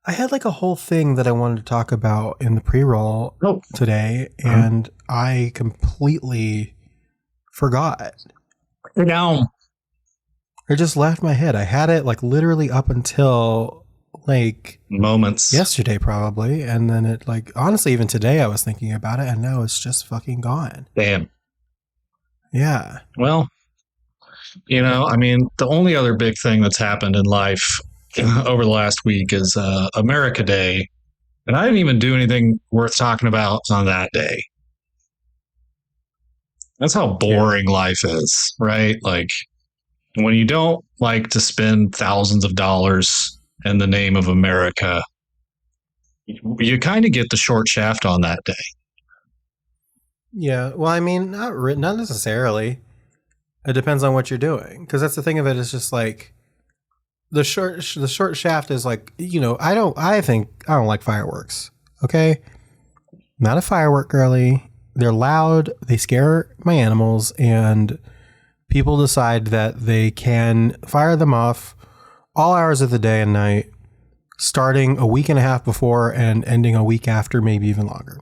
I had like a whole thing that I wanted to talk about in the pre-roll today, and I completely forgot. No. It just left my head. I had it like literally up until like moments yesterday probably, and then it like honestly even today I was thinking about it, and now it's just fucking gone. Damn. Yeah. Well, I mean, the only other big thing that's happened in life over the last week is America Day. And I didn't even do anything worth talking about on that day. That's how boring life is, right? Like when you don't like to spend thousands of dollars in the name of America, you kind of get the short shaft on that day. Yeah. Well, I mean, not necessarily. It depends on what you're doing, because that's the thing of it is just like the short shaft is like, I don't like fireworks. Okay. Not a firework girly. They're loud. They scare my animals, and people decide that they can fire them off all hours of the day and night, starting a week and a half before and ending a week after, maybe even longer.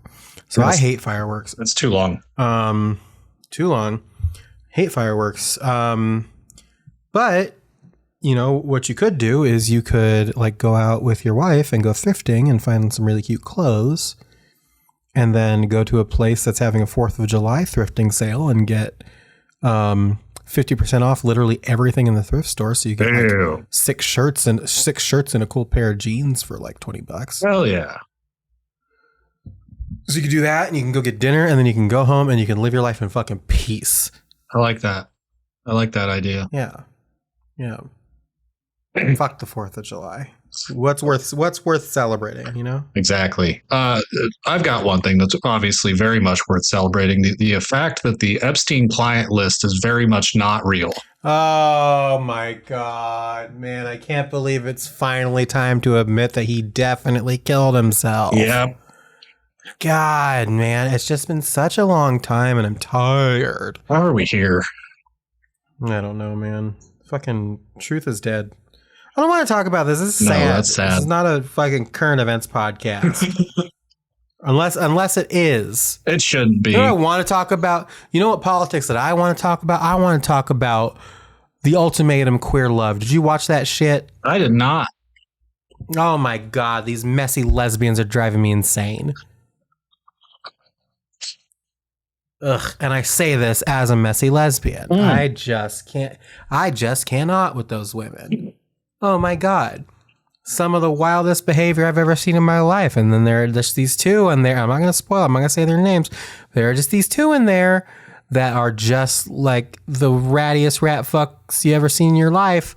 So I hate fireworks. It's too long. Too long. Hate fireworks. But what you could do is you could like go out with your wife and go thrifting and find some really cute clothes, and then go to a place that's having a 4th of July thrifting sale and get 50% off literally everything in the thrift store. So you get like 6 shirts and a cool pair of jeans for like $20. Hell yeah. So you can do that, and you can go get dinner, and then you can go home and you can live your life in fucking peace. I like that. I like that idea. Yeah. Yeah. Fuck the 4th of July. What's worth celebrating, Exactly. I've got one thing that's obviously very much worth celebrating. The fact that the Epstein client list is very much not real. Oh my God, man. I can't believe it's finally time to admit that he definitely killed himself. Yeah. God, man. It's just been such a long time, and I'm tired. How are we here? I don't know, man. Fucking truth is dead. I don't want to talk about this. This is sad. That's sad. This is not a fucking current events podcast. unless it is. It shouldn't be. You know what I want to talk about? You know what politics that I want to talk about? I want to talk about the ultimatum queer love. Did you watch that shit? I did not. Oh my God. These messy lesbians are driving me insane. Ugh, and I say this as a messy lesbian. I just cannot with those women. Oh my God. Some of the wildest behavior I've ever seen in my life. And then there are just these two in there. I'm not going to spoil. I'm not going to say their names. There are just these two in there that are just like the rattiest rat fucks you ever seen in your life.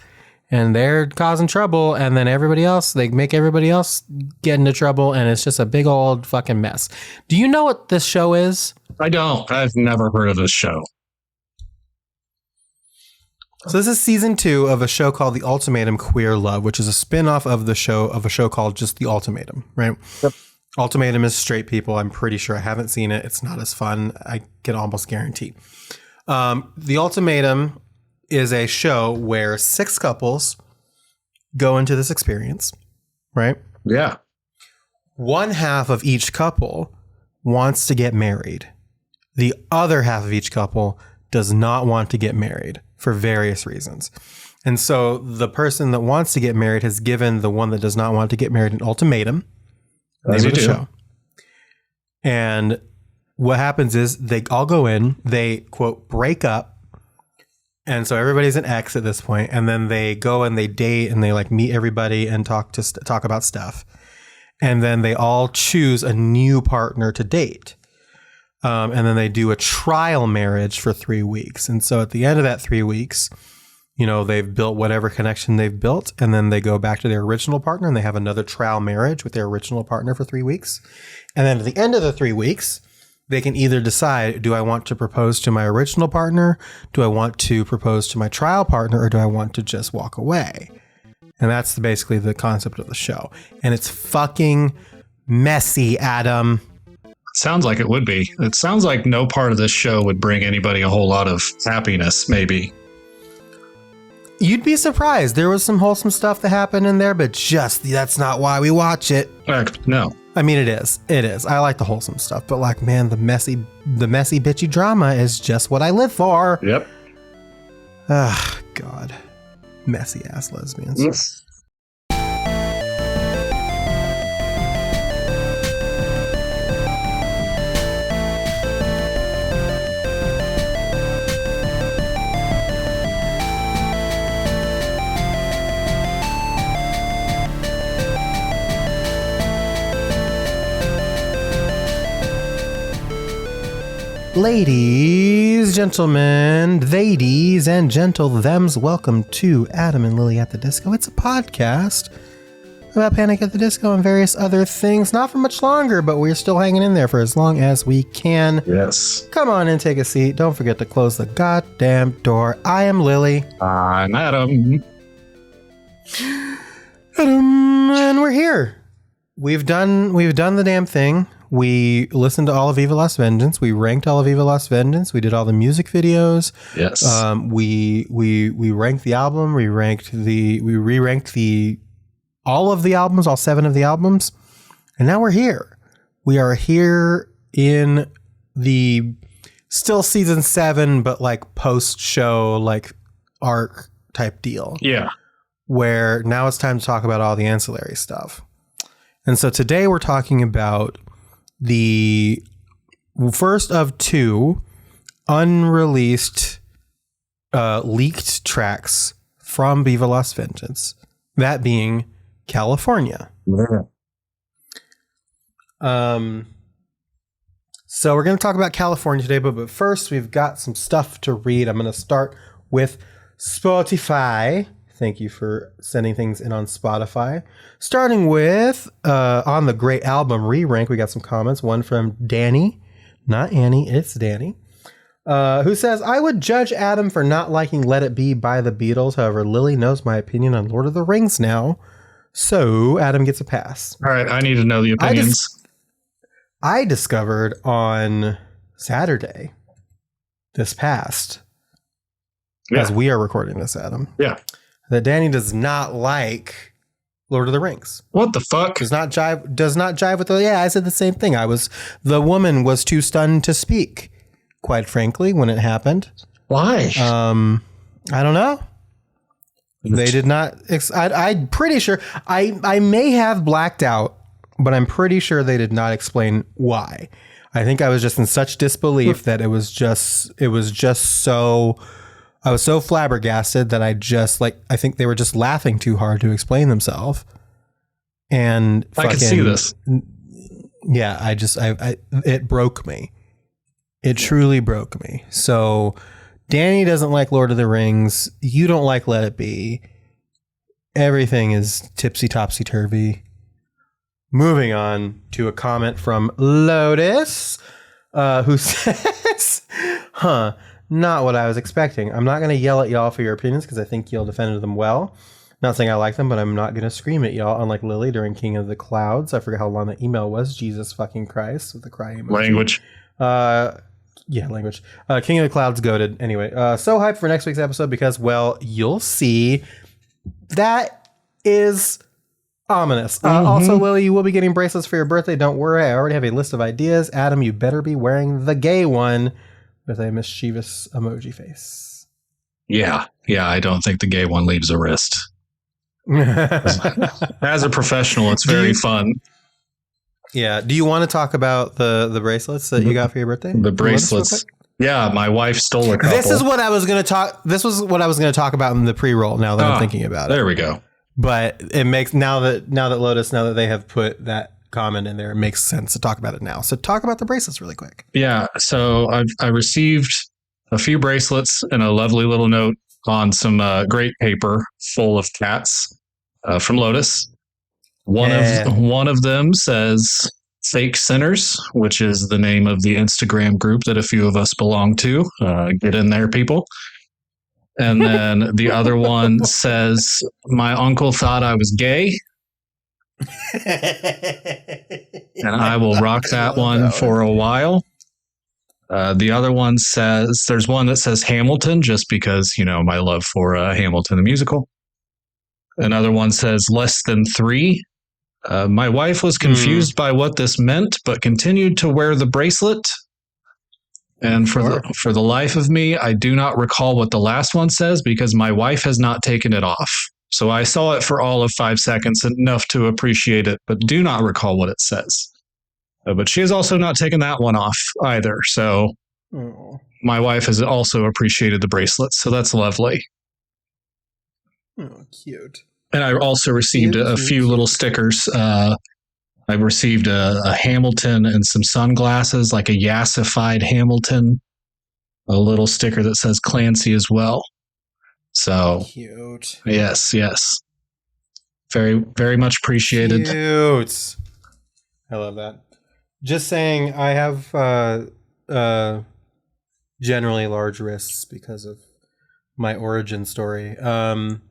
And they're causing trouble. And then everybody else, they make everybody else get into trouble. And it's just a big old fucking mess. Do you know what this show is? I don't. I've never heard of this show. So this is season 2 of a show called The Ultimatum Queer Love, which is a spin-off of a show called just The Ultimatum, right? Yep. Ultimatum is straight people. I'm pretty sure. I haven't seen it. It's not as fun. I can almost guarantee. The Ultimatum is a show where 6 couples go into this experience, right? Yeah. One half of each couple wants to get married. The other half of each couple does not want to get married for various reasons. And so the person that wants to get married has given the one that does not want to get married an ultimatum. Name of the show. And what happens is they all go in, they quote break up. And so everybody's an ex at this point, and then they go and they date and they like meet everybody and talk about stuff. And then they all choose a new partner to date. And then they do a trial marriage for 3 weeks. And so at the end of that 3 weeks, they've built whatever connection they've built, and then they go back to their original partner and they have another trial marriage with their original partner for 3 weeks. And then at the end of the 3 weeks, they can either decide, do I want to propose to my original partner? Do I want to propose to my trial partner? Or do I want to just walk away? And that's basically the concept of the show. And it's fucking messy, Adam. Sounds like it would be. It sounds like no part of this show would bring anybody a whole lot of happiness, maybe. You'd be surprised. There was some wholesome stuff that happened in there, but that's not why we watch it. No. I mean, it is. It is. I like the wholesome stuff, but like, man, the messy, bitchy drama is just what I live for. Yep. Ah, God. Messy ass lesbians. Yes. Ladies, gentlemen, theydies, and gentle thems, welcome to Adam and Lilli at the Disco. It's a podcast about Panic at the Disco and various other things. Not for much longer, but we're still hanging in there for as long as we can. Yes. Come on and take a seat. Don't forget to close the goddamn door. I am Lilli. I'm Adam. And we're here. We've done the damn thing. We listened to all of Viva Las Vengeance. We ranked all of Viva Las Vengeance. We did all the music videos. Yes. We ranked the album. We re-ranked all of the albums, all 7 of the albums. And now we're here. We are here in the still season 7, but like post-show, like arc type deal. Yeah. Where now it's time to talk about all the ancillary stuff. And so today we're talking about the first of 2 unreleased leaked tracks from Viva Las Vengeance, that being California. Yeah. So we're going to talk about California today, but first we've got some stuff to read. I'm going to start with Spotify. Thank you for sending things in on Spotify. Starting with, on the great album re-rank, we got some comments. One from Danny, not Annie, it's Danny, who says, I would judge Adam for not liking Let It Be by the Beatles. However, Lilli knows my opinion on Lord of the Rings now. So Adam gets a pass. All right. I need to know the opinions. I discovered on Saturday, this past, as we are recording this, Adam. Yeah. That Danny does not like Lord of the Rings. What the fuck? Does not jive with the... Yeah, I said the same thing. The woman was too stunned to speak, quite frankly, when it happened. Why? I don't know. They did not... I'm pretty sure... I may have blacked out, but I'm pretty sure they did not explain why. I think I was just in such disbelief that it was just so... I was so flabbergasted that I think they were just laughing too hard to explain themselves. And I can see this. Yeah, it broke me. It truly broke me. So Danny doesn't like Lord of the Rings. You don't like Let It Be. Everything is tipsy topsy turvy. Moving on to a comment from Lotus, who says, not what I was expecting. I'm not going to yell at y'all for your opinions because I think y'all defended them well. Not saying I like them, but I'm not going to scream at y'all, unlike Lilli during King of the Clouds. I forget how long the email was. Jesus fucking Christ with the cry emoji. Language. Yeah, language. King of the Clouds goated. Anyway, so hyped for next week's episode because, well, you'll see. That is ominous. Also, Lilli, you will be getting bracelets for your birthday. Don't worry. I already have a list of ideas. Adam, you better be wearing the gay one with a mischievous emoji face. Yeah. I don't think the gay one leaves a wrist. As a professional, it's very fun. Yeah. Do you want to talk about the bracelets that you got for your birthday? The bracelets. Yeah, my wife stole a couple. This was what I was going to talk about in the pre-roll. Now that I'm thinking about it. There we go. But it makes now that Lotus, now that they have put that comment in there, it makes sense to talk about it now. So talk about the bracelets really quick. Yeah. So I received a few bracelets and a lovely little note on some great paper full of cats from Lotus. One of them says Fake Sinners, which is the name of the Instagram group that a few of us belong to. Get in there, people. And then the other one says, my uncle thought I was gay. And I will rock that one for a while. The other one says, there's one that says Hamilton, just because, my love for Hamilton the musical. Another one says less than 3. My wife was confused by what this meant, but continued to wear the bracelet. And for the life of me, I do not recall what the last one says because my wife has not taken it off. So I saw it for all of 5 seconds, enough to appreciate it, but do not recall what it says. But she has also not taken that one off either. So my wife has also appreciated the bracelet. So that's lovely. Oh, cute. And I also received a few little stickers. I received a Hamilton and some sunglasses, like a yassified Hamilton, a little sticker that says Clancy as well. So cute. Yes. Very, very much appreciated. Cute. I love that. Just saying, I have generally large wrists because of my origin story. Just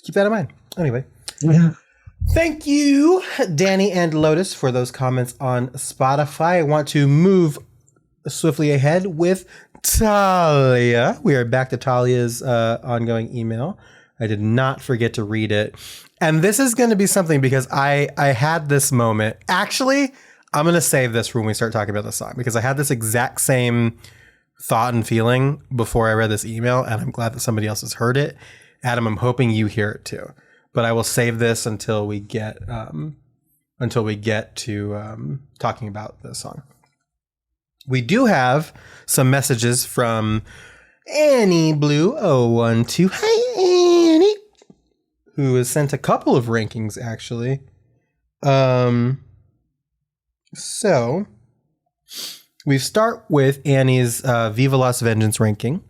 keep that in mind. Anyway. Yeah. Thank you, Danny and Lotus, for those comments on Spotify. I want to move swiftly ahead with Talia. We are back to Talia's ongoing email. I did not forget to read it. And this is going to be something because I had this moment. Actually, I'm going to save this for when we start talking about the song because I had this exact same thought and feeling before I read this email, and I'm glad that somebody else has heard it. Adam, I'm hoping you hear it too. But I will save this until we get to talking about the song. We do have some messages from Annie Blue 012. Hi, Annie, who has sent a couple of rankings actually. So we start with Annie's Viva Las Vengeance ranking,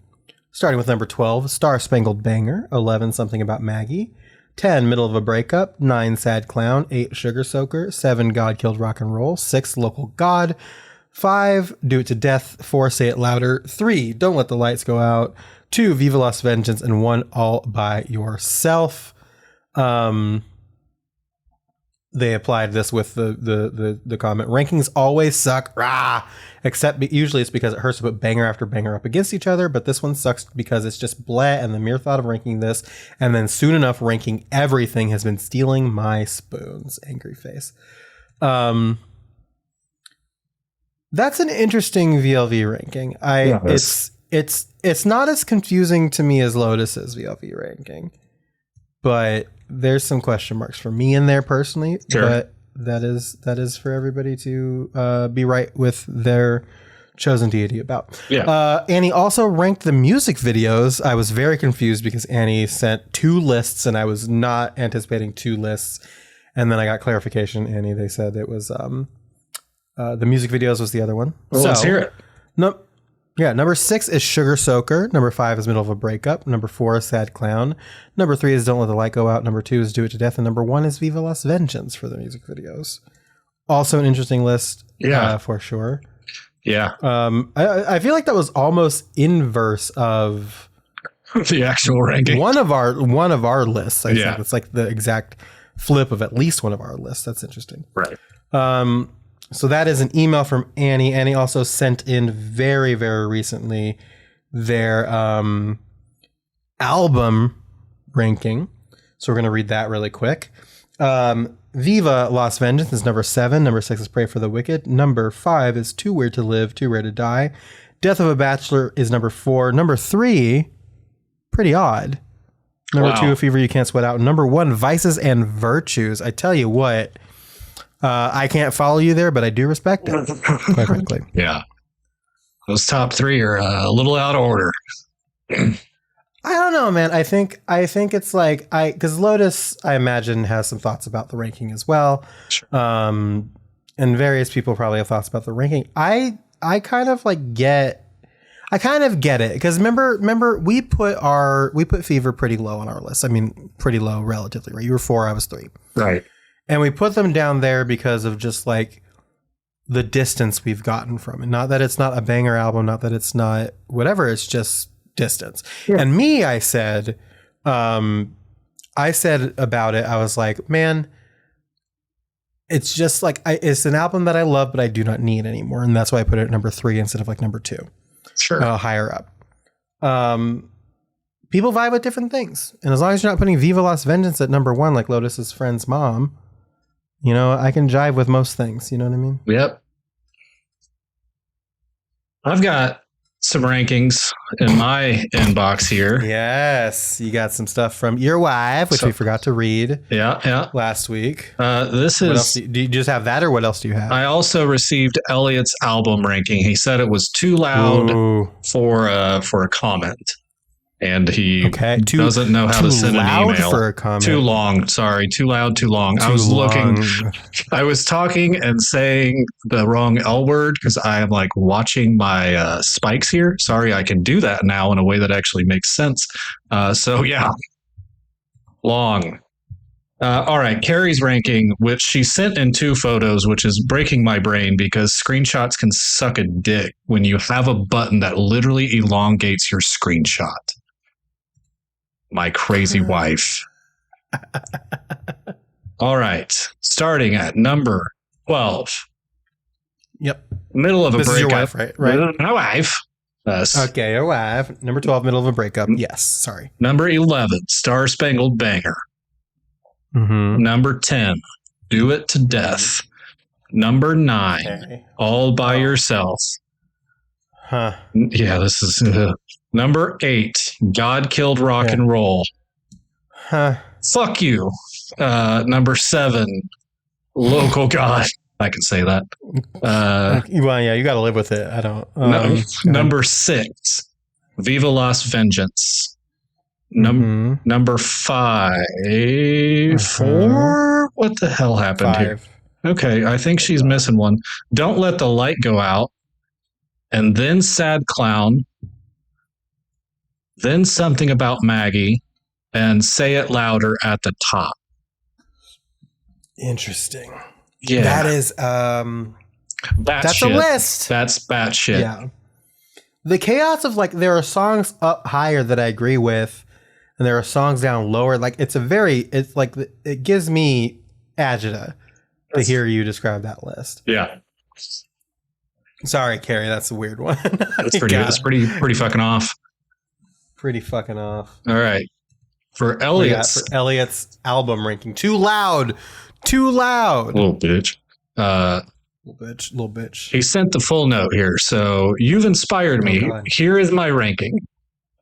starting with number 12, Star Spangled Banger. 11, Something About Maggie. 10, Middle of a Breakup. 9, Sad Clown. 8, Sugar Soaker. 7, God Killed Rock and Roll. 6, Local God. 5, Do It to Death. 4, Say It Louder. 3, Don't Let the Lights Go Out. 2, Viva Las Vengeance. And 1, All By Yourself. They applied this with the comment, rankings always suck, rah! Except usually it's because it hurts to put banger after banger up against each other, but this one sucks because it's just bleh, and the mere thought of ranking this, and then soon enough ranking everything has been stealing my spoons. Angry face. That's an interesting VLV ranking. It's not as confusing to me as Lotus's VLV ranking, but there's some question marks for me in there personally, sure. But that is for everybody to be right with their chosen deity about. Yeah. Annie also ranked the music videos. I was very confused because Annie sent 2 lists and I was not anticipating 2 lists. And then I got clarification, Annie. They said it was the music videos was the other one. Well, let's hear it. No. Yeah, number 6 is Sugar Soaker. Number 5 is Middle of a Breakup. Number 4 is Sad Clown. Number 3 is Don't Let the Light Go Out. Number 2 is Do It to Death. And number 1 is Viva Las Vengeance for the music videos. Also an interesting list, for sure. Yeah. I feel like that was almost inverse of the actual ranking. One of our lists. I think it's like the exact flip of at least one of our lists. That's interesting. Right. So that is an email from Annie. Annie also sent in very, very recently their album ranking. So we're going to read that really quick. Viva Las Vengeance is number 7. Number 6 is Pray for the Wicked. Number 5 is Too Weird to Live, Too Rare to Die. Death of a Bachelor is number 4. Number 3, pretty odd. Number 2, A Fever You Can't Sweat Out. Number 1, Vices and Virtues. I tell you what, I can't follow you there, but I do respect it, quite frankly. Yeah. Those top 3 are a little out of order. I don't know, man. I think it's like because Lotus, I imagine, has some thoughts about the ranking as well. Sure. And various people probably have thoughts about the ranking. I kind of get it because remember we put Fever pretty low on our list. I mean, pretty low relatively, right? You were 4, I was 3. Right. And we put them down there because of just like the distance we've gotten from it. Not that it's not a banger album, not that it's not whatever, it's just distance. Yeah. And me, I said about it, I was like, man, it's just like it's an album that I love, but I do not need anymore, and that's why I put it at number 3 instead of like number 2, Sure. higher up. People vibe with different things, and as long as you're not putting Viva Las Vengeance at number 1 like Lotus's friend's mom, you know, I can jive with most things. You know what I mean? Yep. I've got some rankings in my inbox here. Yes, you got some stuff from your wife, which we forgot to read. Yeah. Last week. This What is. else do you just have that, or what else do you have? I also received Elliot's album ranking. He said it was too loud for a comment, and he doesn't know how to send an email. For a comment. Too long. Sorry, too loud, too long. I was talking and saying the wrong L word because I am like watching my spikes here. Sorry, I can do that now in a way that actually makes sense. So yeah, long. All right, Carrie's ranking, which she sent in 2 photos, which is breaking my brain because screenshots can suck a dick when you have a button that literally elongates your screenshot. My crazy wife. All right, starting at number 12. Yep. Middle of a breakup. Is your wife, right? My wife. Okay, your wife. Number 12, middle of a breakup. Yes, sorry. Number 11, Star Spangled Banger. Mm-hmm. Number 10, Do It to Death. Number 9, All by Yourself. Huh. Yeah, this is... Number 8, God Killed Rock and Roll. Huh. Fuck you. Number 7, Local God. I can say that. Well, yeah, you got to live with it. I don't. Number 6, Viva Las Vengeance. Number 5, 4. What the hell happened 5. here? Okay, I think she's missing one. Don't Let the Light Go Out. And then Sad Clown. Then Something About Maggie, and Say It Louder at the top. Interesting. Yeah. That is that's shit. a list. That's batshit. Yeah. The chaos of like there are songs up higher that I agree with, and there are songs down lower. Like it gives me agita to hear you describe that list. Yeah. Sorry, Carrie, that's a weird one. That's pretty good. It's pretty fucking off. Pretty fucking off. All right. For Elliot's album ranking. Too loud. Little bitch. Little bitch. He sent the full note here. So you've inspired me. Here is my ranking.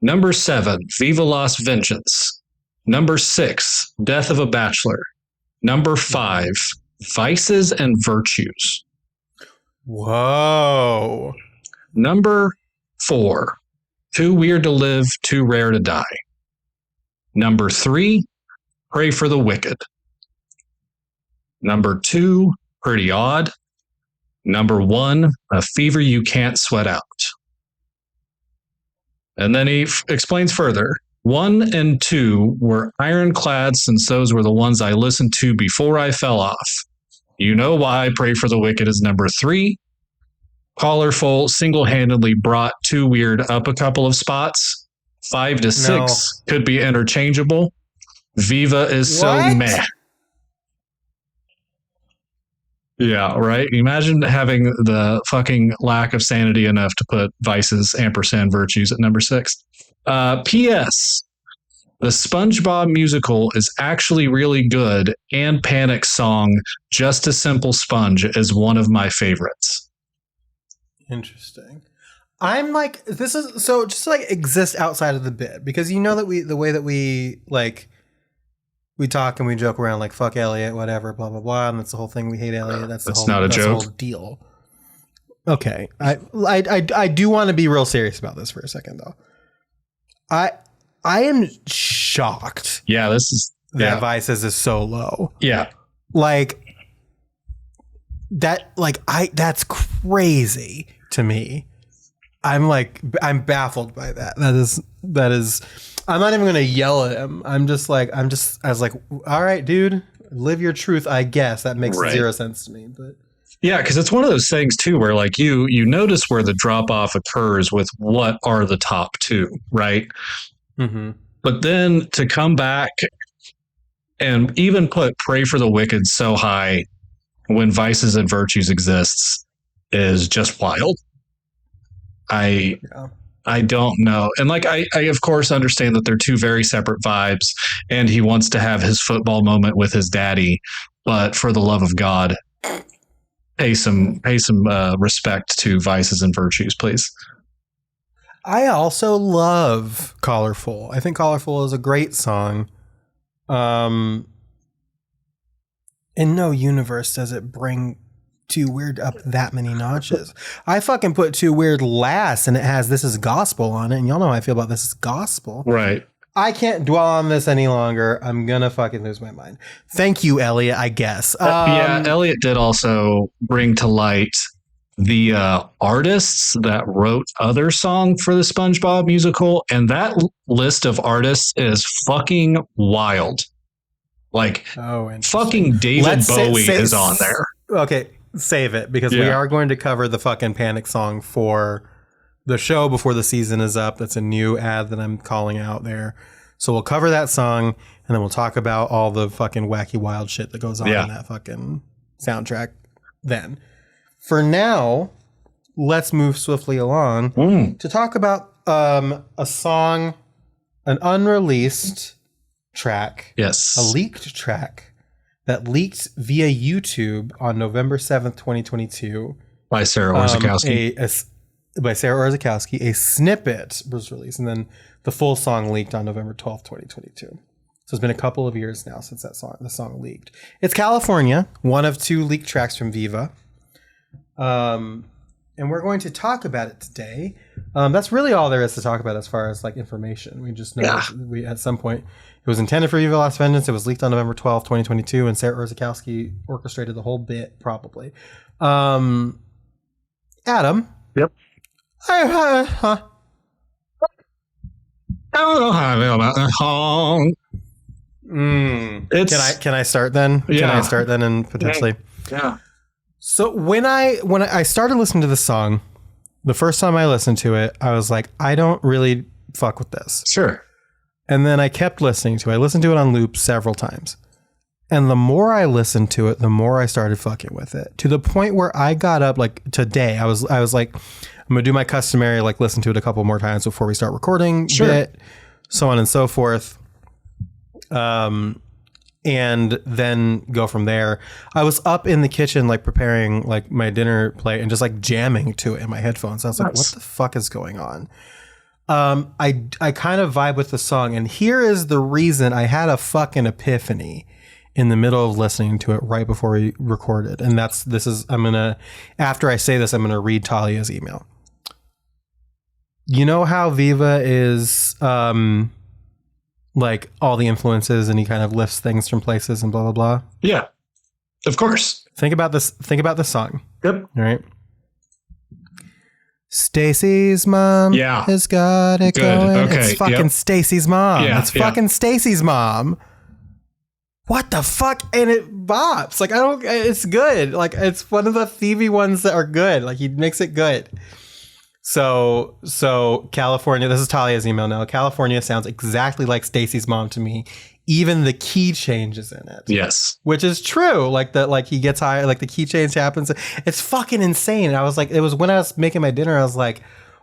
Number 7, Viva Las Vengeance. Number 6, Death of a Bachelor. Number 5, Vices and Virtues. Whoa. Number 4, Too Weird to Live, Too Rare to Die. Number 3, Pray for the Wicked. Number 2, Pretty Odd. Number 1, A Fever You Can't Sweat Out. And then he explains further. 1 and 2 were ironclad since those were the ones I listened to before I fell off. You know why Pray for the Wicked is number 3. Collarful single-handedly brought Too Weird up a couple of spots. 5 to 6 could be interchangeable. Viva is so meh. Yeah, right? Imagine having the fucking lack of sanity enough to put Vices & Virtues at number 6. P.S. The SpongeBob musical is actually really good, and Panic's song, Just a Simple Sponge, is one of my favorites. Interesting. I'm like, this is so just to like exist outside of the bit, because you know that the way that we like, we talk and we joke around like fuck Elliot, whatever, blah blah blah, and that's the whole thing. We hate Elliot. That's not a joke. The whole deal. Okay, I do want to be real serious about this for a second though. I am shocked. Yeah, this is that Vices is so low. Yeah, like that. That's crazy to me. I'm baffled by that. That is. I'm not even gonna yell at him. I was like, all right, dude, live your truth. I guess that makes zero sense to me. But yeah, because it's one of those things too, where like you notice where the drop off occurs with what are the top 2, right? Mm-hmm. But then to come back and even put Pray for the Wicked so high when Vices and Virtues exists is just wild. I don't know. And like, I of course understand that they're two very separate vibes and he wants to have his football moment with his daddy, but for the love of God, pay some respect to Vices and Virtues, please. I also love Colorful. I think Colorful is a great song. In no universe does it bring Too Weird up that many notches. I fucking put Too Weird last and it has This Is Gospel on it. And y'all know how I feel about This Is Gospel. Right. I can't dwell on this any longer. I'm going to fucking lose my mind. Thank you, Elliot, I guess. Yeah, Elliot did also bring to light the artists that wrote other songs for the SpongeBob musical. And that list of artists is fucking wild. Like, fucking David Bowie is on there. Okay, save it because we are going to cover the fucking Panic song for the show before the season is up. That's a new ad that I'm calling out there. So we'll cover that song and then we'll talk about all the fucking wacky wild shit that goes on in that fucking soundtrack then. For now, let's move swiftly along to talk about a song, an unreleased track. Yes. A leaked track that leaked via YouTube on November 7th, 2022. By Sarah Orzechowski. By Sarah Orzechowski. A snippet was released, and then the full song leaked on November 12th, 2022. So it's been a couple of years now since the song leaked. It's California, one of two leaked tracks from Viva. And we're going to talk about it today. That's really all there is to talk about as far as like information. We just know we at some point it was intended for Viva Las Vengeance. It was leaked on November 12th, 2022, and Sarah Orzechowski orchestrated the whole bit, probably. Adam. Yep. I don't know how I feel about that song. Can I start then? Yeah. Can I start then and potentially? Yeah. So when I started listening to the song, the first time I listened to it, I was like, I don't really fuck with this. Sure. And then I kept listening to it. I listened to it on loop several times. And the more I listened to it, the more I started fucking with it. To the point where I got up like today, I was like, I'm going to do my customary, like listen to it a couple more times before we start recording bit, so on and so forth. And then go from there. I was up in the kitchen, like preparing like my dinner plate and just like jamming to it in my headphones. I was like, what the fuck is going on? I kind of vibe with the song, and here is the reason. I had a fucking epiphany in the middle of listening to it right before we recorded. And after I say this, I'm going to read Talia's email. You know how Viva is, like all the influences and he kind of lifts things from places and blah, blah, blah. Yeah, of course. Think about this. Think about the song. Yep. All right. Stacy's mom has got it going. Okay. It's fucking Stacy's mom. Yeah, it's fucking Stacy's mom. What the fuck? And it bops. Like, it's good. Like, it's one of the thievy ones that are good. Like, he makes it good. So California, this is Talia's email now. California sounds exactly like Stacy's mom to me. Even the key changes in it. Yes. Which is true. Like he gets higher, like the key change happens. It's fucking insane. And I was like, it was when I was making my dinner, I was like,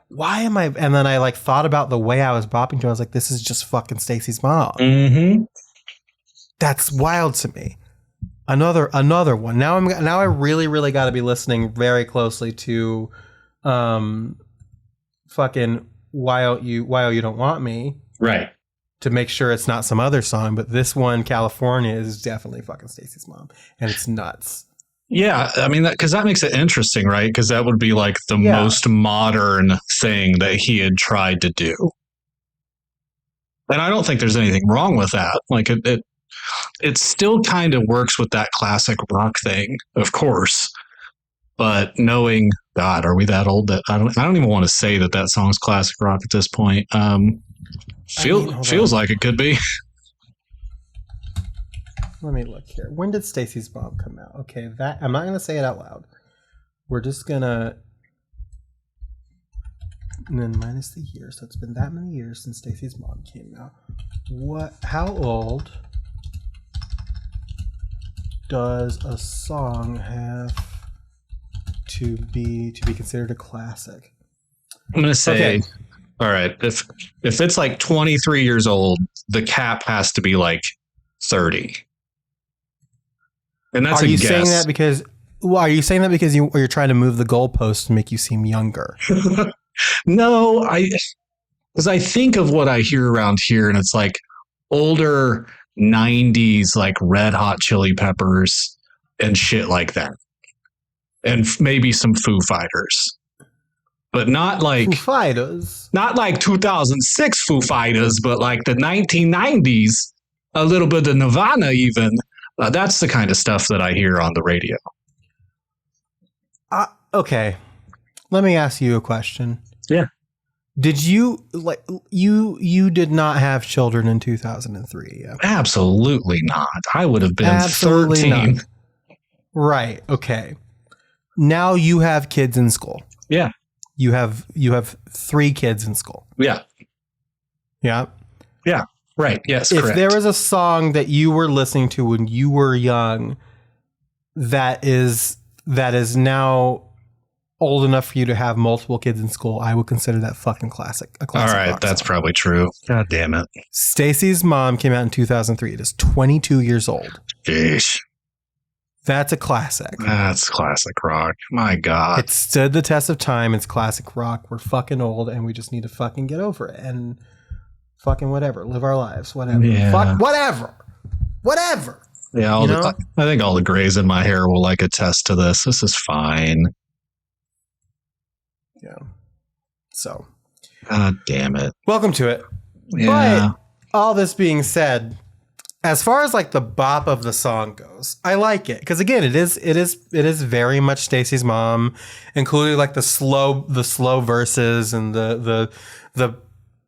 why am I? And then I like thought about the way I was bopping to it. I was like, this is just fucking Stacy's mom. Mm-hmm. That's wild to me. Another one. Now I really, really got to be listening very closely to, fucking why you don't want me, right, to make sure it's not some other song. But this one, California, is definitely fucking Stacy's mom, and it's nuts. Yeah, I mean, because that makes it interesting, right? Because that would be like the most modern thing that he had tried to do, and I don't think there's anything wrong with that. Like it still kind of works with that classic rock thing, of course. But knowing, God, are we that old that I don't even want to say that song's classic rock at this point. Feels like it could be. Let me look here. When did Stacy's mom come out? Okay, that I'm not going to say it out loud. We're just going to, and then minus the year. So it's been that many years since Stacy's mom came out. How old does a song have to be considered a classic? I'm gonna say, all right, if it's like 23 years old, the cap has to be like 30. And that's Are a you guess. saying that because? Well, are you saying that because you're trying to move the goalpost to make you seem younger? No, because I think of what I hear around here, and it's like older 90s, like Red Hot Chili Peppers and shit like that, and maybe some Foo Fighters, but not like Foo Fighters. not like 2006 Foo Fighters, but like the 1990s, a little bit of Nirvana even. That's the kind of stuff that I hear on the radio. Okay, let me ask you a question. Yeah. Did you you did not have children in 2003? Yeah. Absolutely not. I would have been Absolutely 13. not. Right. Okay. Now you have kids in school. Yeah. You have 3 kids in school. Yeah. Yeah. Yeah. Right. Yes. If correct. there was a song that you were listening to when you were young that is now old enough for you to have multiple kids in school, I would consider that fucking classic. A classic. All right, that's song. probably true. God damn it. Stacy's Mom came out in 2003. It is 22 years old. Jeez. That's a classic. That's classic rock. My God. It stood the test of time. It's classic rock. We're fucking old and we just need to fucking get over it and fucking whatever. Live our lives. Whatever. Yeah. Fuck whatever. Whatever. Yeah, I think all the grays in my hair will like attest to this. This is fine. Yeah. So. God damn it. Welcome to it. Yeah. But all this being said, as far as like the bop of the song goes, I like it because again, it is very much Stacy's Mom, including like the slow verses and the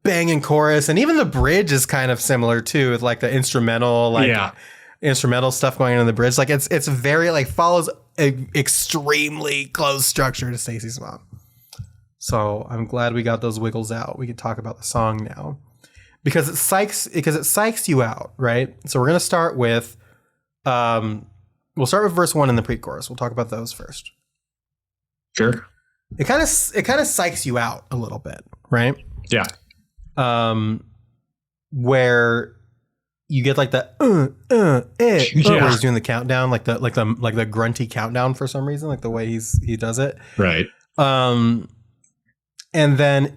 banging chorus, and even the bridge is kind of similar too, with like the instrumental instrumental stuff going on in the bridge. Like it's very like follows a extremely close structure to Stacy's Mom. So I'm glad we got those wiggles out. We can talk about the song now. Because it psychs you out, right? So we're gonna start with we'll start with verse 1 in the pre-chorus. We'll talk about those first. Sure. It kind of psychs you out a little bit, right? Yeah. Where you get like the where he's doing the countdown, like the grunty countdown for some reason, like the way he does it. Right. And then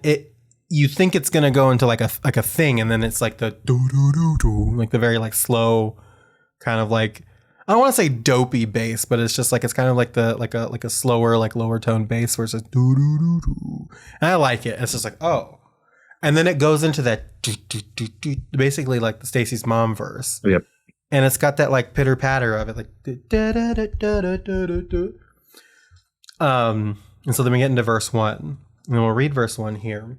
you think it's gonna go into like a thing, and then it's like the do do do do, like the very like slow, kind of like I don't want to say dopey bass, but it's just like it's kind of like a slower like lower tone bass where it's just do do do do, and I like it. It's just like oh, and then it goes into that do, do, do, do, basically like the Stacy's Mom verse. Yep. And it's got that like pitter patter of it, like da da da da da da da da. And so then we get into verse 1. And we'll read verse 1 here.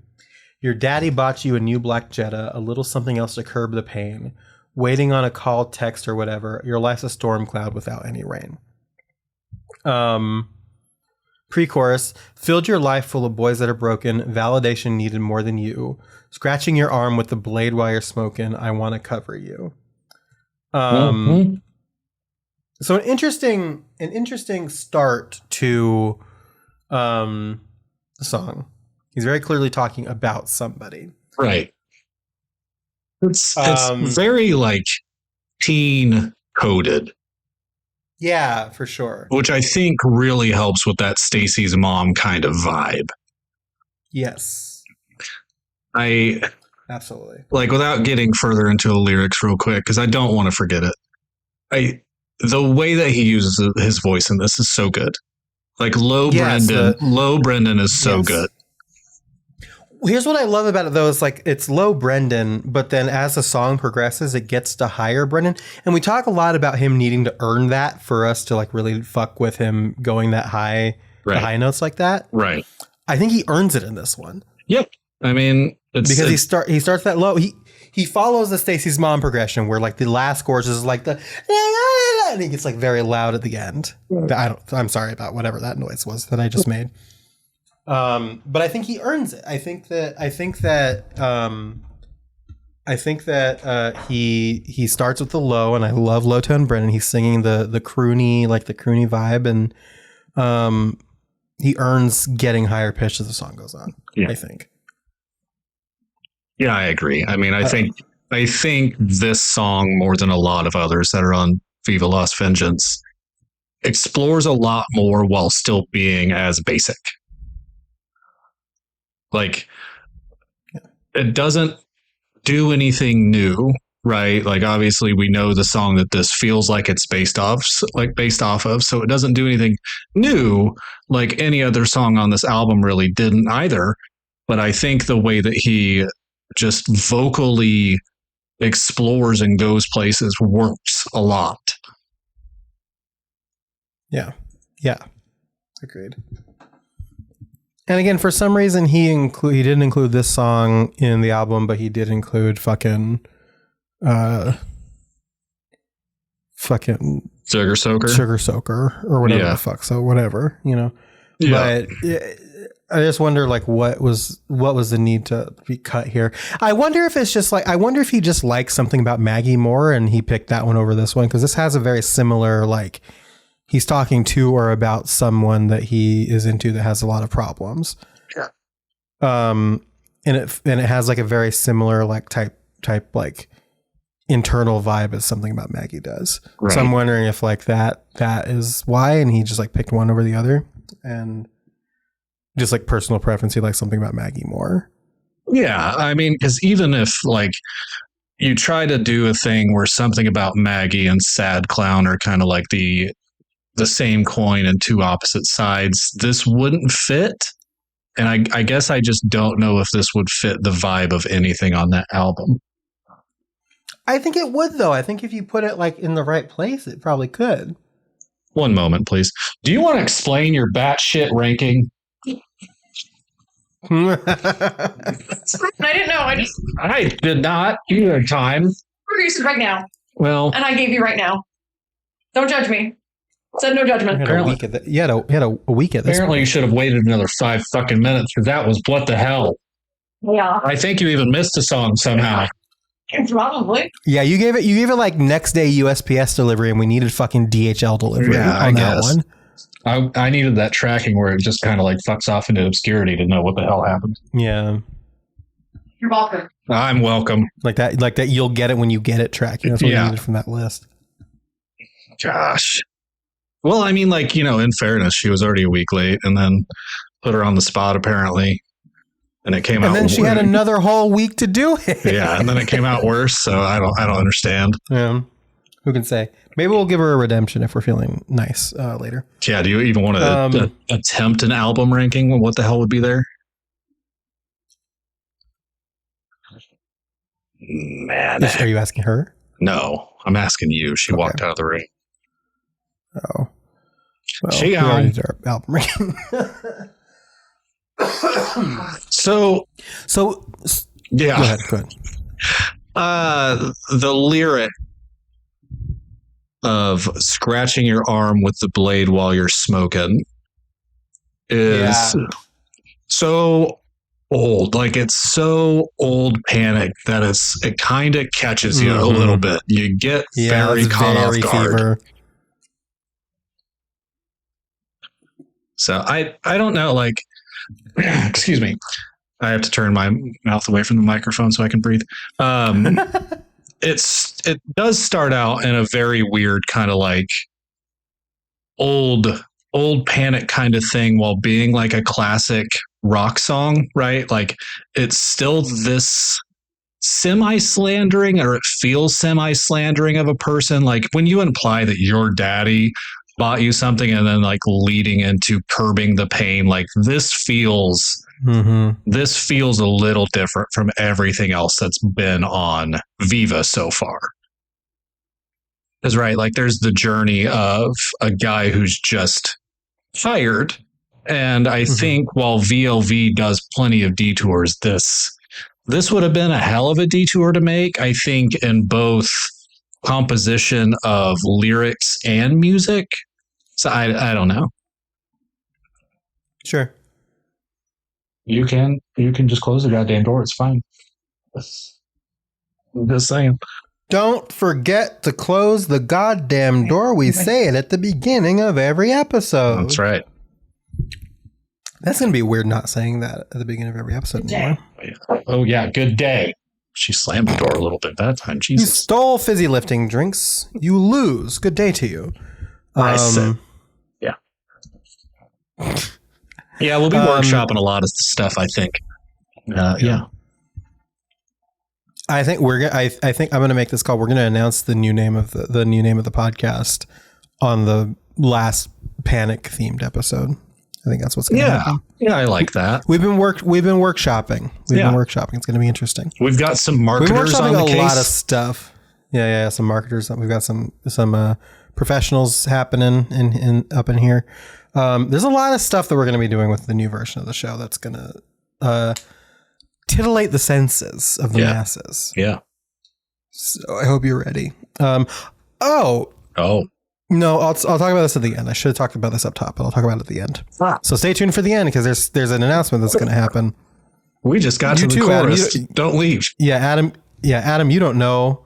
Your daddy bought you a new black Jetta, a little something else to curb the pain. Waiting on a call, text, or whatever. Your life's a storm cloud without any rain. Pre-chorus. Filled your life full of boys that are broken. Validation needed more than you. Scratching your arm with the blade while you're smoking. I want to cover you. So an interesting start to the song. He's very clearly talking about somebody. Right. It's very like teen coded. Yeah, for sure. Which I think really helps with that Stacy's Mom kind of vibe. Yes. Absolutely. Like without getting further into the lyrics real quick, because I don't want to forget it. The way that he uses his voice in this is so good. Like Brendan is so good. Here's what I love about it though, is like it's low Brendan, but then as the song progresses, it gets to higher Brendan. And we talk a lot about him needing to earn that for us to like really fuck with him going that high, the high notes like that. Right. I think he earns it in this one. Yep. I mean, because he starts that low. He follows the Stacy's Mom progression where like the last chorus is like the and he gets like very loud at the end. I'm sorry about whatever that noise was that I just made. But I think he earns it. I think that I think that he starts with the low, and I love low tone Brennan. He's singing the croony, like the croony vibe, and he earns getting higher pitch as the song goes on. Yeah. I think. Yeah, I agree. I mean, I think this song, more than a lot of others that are on Viva Las Vengeance, explores a lot more while still being as basic. Like, it doesn't do anything new, right? Like, obviously, we know the song that this feels like it's based off of, so it doesn't do anything new like any other song on this album really didn't either. But I think the way that he just vocally explores and goes places works a lot. Yeah. Agreed. And again, for some reason, he didn't include this song in the album, but he did include fucking Sugar Soaker or whatever the fuck. So whatever, you know. Yeah. But I just wonder, like, what was the need to be cut here? I wonder if it's just like, I wonder if he just likes something about Maggie more and he picked that one over this one, because this has a very similar, like, he's talking to or about someone that he is into that has a lot of problems. Yeah. And it has like a very similar like type like internal vibe as something about Maggie does. Right. So I'm wondering if like that is why, and he just like picked one over the other, and just like personal preference, he likes something about Maggie more. Yeah, I mean, because even if like you try to do a thing where something about Maggie and Sad Clown are kind of like the same coin and two opposite sides, this wouldn't fit. And I guess I just don't know if this would fit the vibe of anything on that album. I think it would, though. I think if you put it like in the right place, it probably could. One moment, please. Do you want to explain your batshit ranking? I didn't know. I did not either time. Producer right now. Well, and I gave you right now. Don't judge me. Said no judgment. You had a week at this. Apparently, point. You should have waited another 5 fucking minutes, because that was what the hell. Yeah. I think you even missed a song somehow. Probably. Yeah, you gave it like next day USPS delivery, and we needed fucking DHL delivery on that one. I needed that tracking where it just kind of like fucks off into obscurity to know what the hell happened. Yeah. You're welcome. I'm welcome. Like that you'll get it when you get it tracking. That's what we needed from that list. Gosh. Well, I mean, like, you know, in fairness, she was already a week late, and then put her on the spot apparently. And it came out. And then she had another whole week to do it. Yeah, and then it came out worse, so I don't understand. Yeah. Who can say? Maybe we'll give her a redemption if we're feeling nice later. Yeah, do you even want to attempt an album ranking? What the hell would be there? Man. Are you asking her? No, I'm asking you. She walked out of the room. Oh. Well, she we already did our album ranking. So yeah. Go ahead. The lyric of scratching your arm with the blade while you're smoking is so old. Like, it's so old Panic that it kind of catches you a little bit. You get very caught off guard. Fever. So I don't know, like, excuse me. I have to turn my mouth away from the microphone so I can breathe. It does start out in a very weird kind of like old Panic kind of thing, while being like a classic rock song, right? Like, it's still this semi-slandering, or it feels semi-slandering of a person. Like, when you imply that your daddy bought you something and then like leading into curbing the pain, like this feels a little different from everything else that's been on Viva so far. Because right, like, there's the journey of a guy who's just fired, and I think while VLV does plenty of detours, this would have been a hell of a detour to make, I think, in both composition of lyrics and music. So I don't know. Sure. You can just close the goddamn door. It's fine. I'm just saying. Don't forget to close the goddamn door. We say it at the beginning of every episode. That's right. That's going to be weird not saying that at the beginning of every episode anymore. Oh, yeah. Good day. She slammed the door a little bit that time. You Jesus. stole fizzy lifting drinks. You lose. Good day to you. I said. Yeah. Yeah, we'll be workshopping a lot of stuff, I think. Yeah. I think I think I'm going to make this call. We're going to announce the new name of the new name of the podcast on the last panic themed episode. I think that's what's going to happen. Yeah, I like that. We've been workshopping. We've been workshopping. It's going to be interesting. We've got some We've been marketers on the workshopping case. a lot of stuff. Yeah, some marketers. We've got some professionals happening in up in here. There's a lot of stuff that we're going to be doing with the new version of the show that's going to titillate the senses of the masses. Yeah. So I hope you're ready. Oh. No, I'll talk about this at the end. I should have talked about this up top, but I'll talk about it at the end. So stay tuned for the end because there's an announcement that's going to happen. We just got to the chorus. Adam, don't leave. Yeah, Adam, you don't know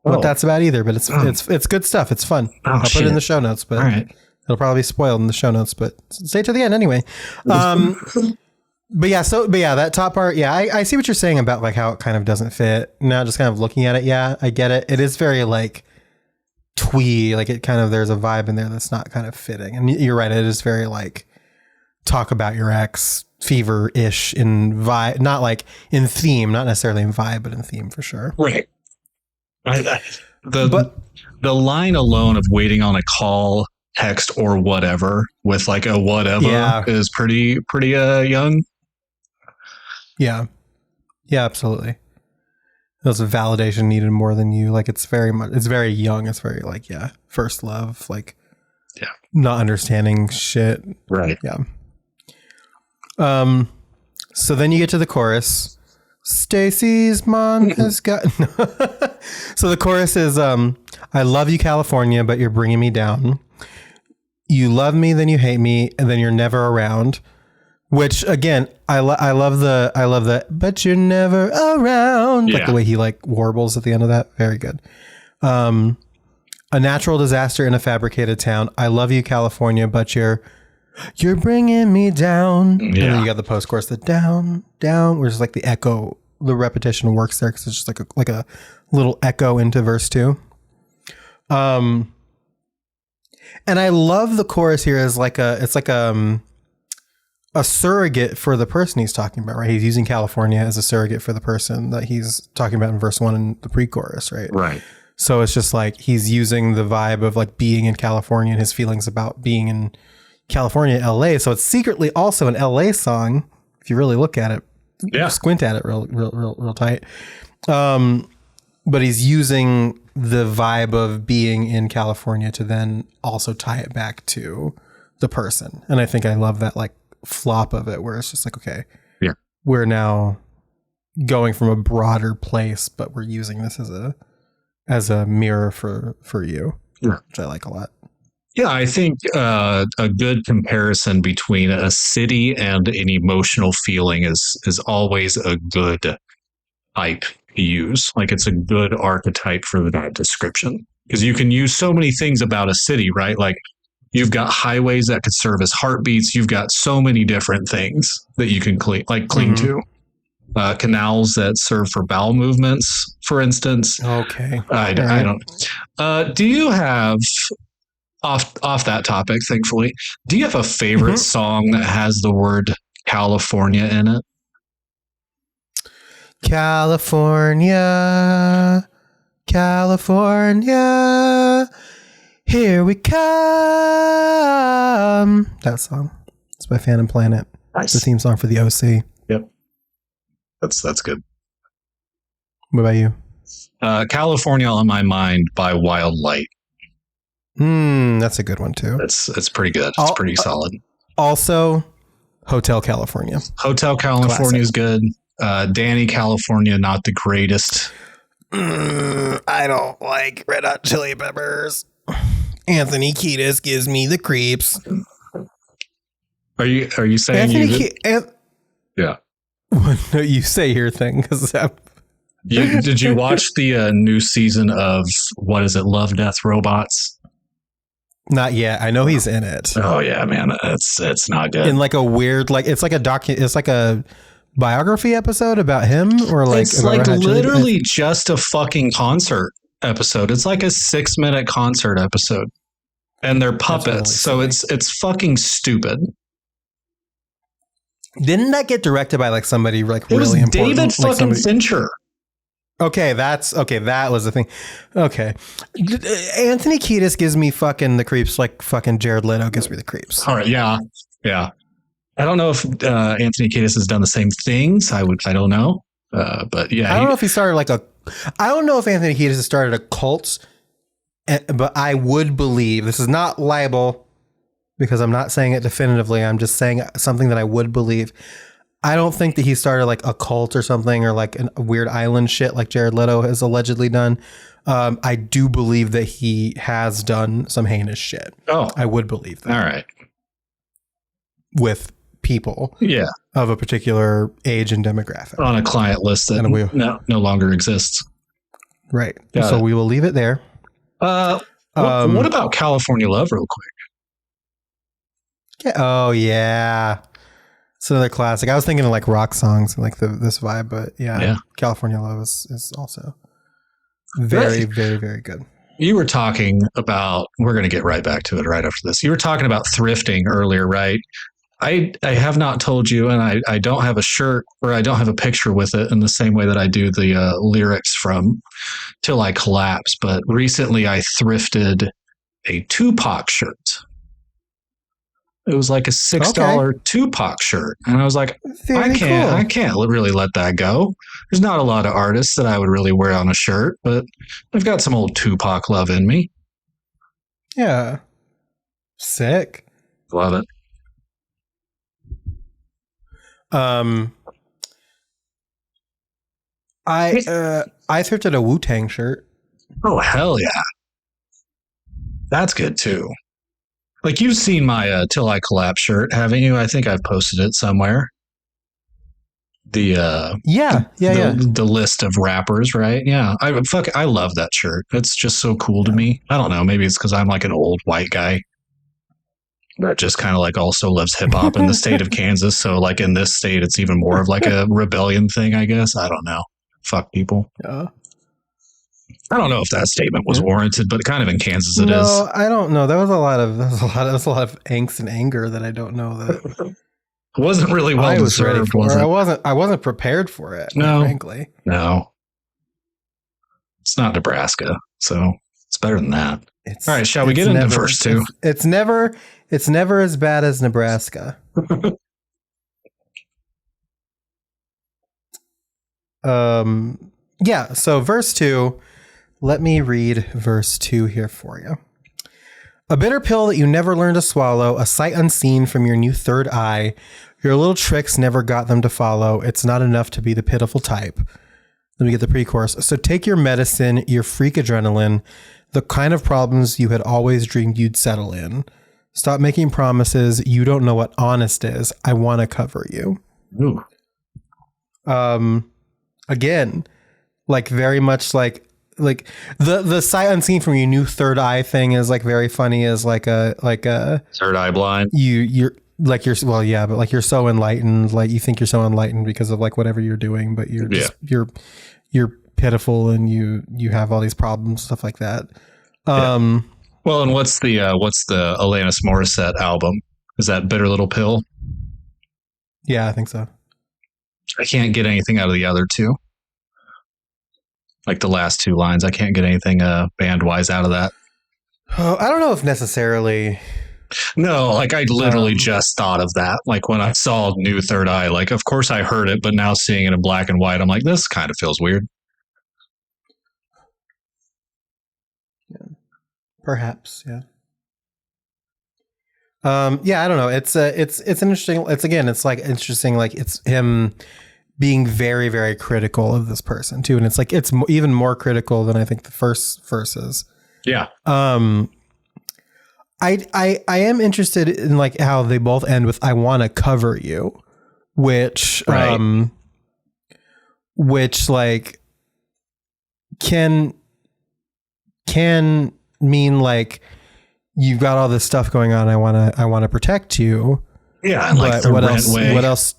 what that's about either, but it's good stuff. It's fun. I'll put it in the show notes, but it'll probably be spoiled in the show notes, but stay to the end anyway. But yeah, that top part, I see what you're saying about like how it kind of doesn't fit. Now just kind of looking at it, I get it. It is very like twee, like it kind of, there's a vibe in there that's not kind of fitting. And you're right, it is very like talk about your ex fever-ish in vibe, not like in theme, not necessarily in vibe, but in theme for sure. Right. The line alone of waiting on a call, text, or whatever with like a whatever is pretty young. Yeah, absolutely. There's a validation needed more than you. Like it's very young. It's very like, first love, like, not understanding shit. Right. Yeah. So then you get to the chorus. Stacy's mom has got. So the chorus is, I love you, California, but you're bringing me down. You love me, then you hate me, and then you're never around. Which again, I love the, but you're never around. Like the way he like warbles at the end of that. Very good. A natural disaster in a fabricated town. I love you, California, but you're bringing me down. Yeah. And then you got the post chorus, the down, where it's like the echo, the repetition works there because it's just like a little echo into verse 2. And I love the chorus here as like a surrogate for the person he's talking about, right? He's using California as a surrogate for the person that he's talking about in verse 1 in the pre-chorus, right? Right. So it's just like he's using the vibe of like being in California and his feelings about being in California, LA. So it's secretly also an LA song if you really look at it. Yeah. Squint at it real tight. But he's using the vibe of being in California to then also tie it back to the person. And I think I love that like flop of it where it's just like, okay, we're now going from a broader place, but we're using this as a mirror for you, which I like a lot. Yeah, I think a good comparison between a city and an emotional feeling is always a good type to use. Like it's a good archetype for that description because you can use so many things about a city, right? Like you've got highways that could serve as heartbeats. You've got so many different things that you can cling to. Canals that serve for bowel movements, for instance. Okay. I don't. Do you have off that topic? Thankfully, do you have a favorite song that has the word California in it? California, here we come. That song. It's by Phantom Planet. Nice. It's the theme song for the OC. Yep. That's good. What about you? California on My Mind by Wild Light. That's a good one too. It's pretty good. It's pretty solid. Also, Hotel California. Hotel California is good. Danny California, not the greatest. I don't like Red Hot Chili Peppers. Anthony Kiedis gives me the creeps. Are you saying yeah? No, you say your thing because Did you watch the new season of what is it? Love, Death, Robots? Not yet. I know he's in it. Oh yeah, man, it's not good. In like a weird, like it's like a biography episode about him, or like it's like literally just a fucking concert episode. It's like a 6-minute concert episode, and they're puppets, so it's fucking stupid. Didn't that get directed by like somebody like it really was important? David fucking Fincher. Okay, that was the thing. Okay, Anthony Kiedis gives me fucking the creeps, like fucking Jared Leto gives me the creeps. All right, yeah. I don't know if Anthony Kiedis has done the same things. I don't know, but yeah. I don't know if he started I don't know if Anthony Kiedis has started a cult, but I would believe, this is not libel because I'm not saying it definitively. I'm just saying something that I would believe. I don't think that he started like a cult or something, or like a weird island shit like Jared Leto has allegedly done. I do believe that he has done some heinous shit. Oh, I would believe that. All right. With people of a particular age and demographic. On a client list that no longer exists. Right. So we will leave it there. What about California Love real quick? Oh, yeah. It's another classic. I was thinking of like rock songs and like this vibe, but yeah. California Love is also very, very, very good. You were talking about, we're going to get right back to it right after this. You were talking about thrifting earlier, right? I have not told you, and I don't have a shirt, or I don't have a picture with it in the same way that I do the lyrics from Till I Collapse. But recently I thrifted a Tupac shirt. It was like a $6 Tupac shirt. And I was like, I can't really let that go. There's not a lot of artists that I would really wear on a shirt, but I've got some old Tupac love in me. Yeah. Sick. Love it. I thrifted a Wu-Tang shirt. Oh, hell yeah. That's good too. Like, you've seen my Till I Collapse shirt, haven't you? I think I've posted it somewhere. The list of rappers, right? Yeah. I love that shirt. It's just so cool to me. I don't know. Maybe it's because I'm like an old white guy that just kind of like also loves hip hop in the state of Kansas. So like in this state, it's even more of like a rebellion thing, I guess. I don't know. Fuck people. Yeah. I don't know if that statement was warranted, but kind of in Kansas it is. No, I don't know. There was a lot of angst and anger that I don't know that it wasn't really well deserved, was it? I wasn't prepared for it. No, frankly. No. It's not Nebraska, so it's better than that. All right, shall we get into verse 2? It's never as bad as Nebraska. Yeah, so verse 2, let me read verse 2 here for you. A bitter pill that you never learned to swallow, a sight unseen from your new third eye. Your little tricks never got them to follow. It's not enough to be the pitiful type. Let me get the pre-chorus. So take your medicine, your freak adrenaline, the kind of problems you had always dreamed you'd settle in. Stop making promises. You don't know what honest is. I want to cover you. Ooh. Again, like very much like the sight unseen from your new third eye thing is like very funny as like a third eye blind. You're like but like you're so enlightened, like you think you're so enlightened because of like whatever you're doing, but you're just you're pitiful and you have all these problems, stuff like that. Well, and what's the Alanis Morissette album? Is that Bitter Little Pill? Yeah, I think so. I can't get anything out of the other two. Like the last two lines, I can't get anything band wise out of that. Oh, I don't know if necessarily. No, like I literally just thought of that. Like when I saw New Third Eye, like of course I heard it, but now seeing it in black and white, I'm like, this kind of feels weird. Yeah, perhaps, yeah. Yeah, I don't know. It's an interesting. It's like interesting. Like it's him being very, very critical of this person too, and it's like it's even more critical than I think the first verses. Yeah. I am interested in like how they both end with "I want to cover you," which like can mean like you've got all this stuff going on. I want to protect you. Yeah. And like the what Rent else? way. What else?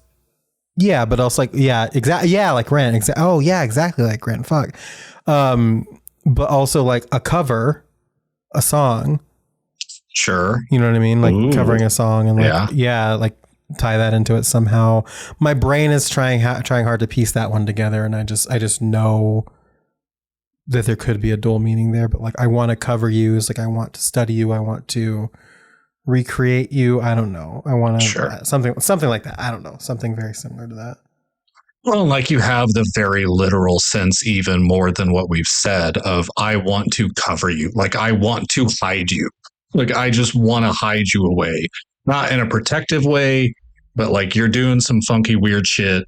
Yeah, but also like, yeah, exactly. Yeah. Like Rent. Oh yeah, exactly. Like Rent. Fuck. But also like a cover, a song. Sure. You know what I mean? Like Ooh. covering a song and like, Yeah. like tie that into it somehow. My brain is trying hard to piece that one together. And I just know that there could be a dual meaning there, but like, I want to cover you. It's like, I want to study you. I want to recreate you. I don't know. I want to something like that. I don't know. Something very similar to that. Well, like you have the very literal sense, even more than what we've said, of I want to cover you. Like I want to hide you. Like I just want to hide you away. Not in a protective way, but like you're doing some funky, weird shit.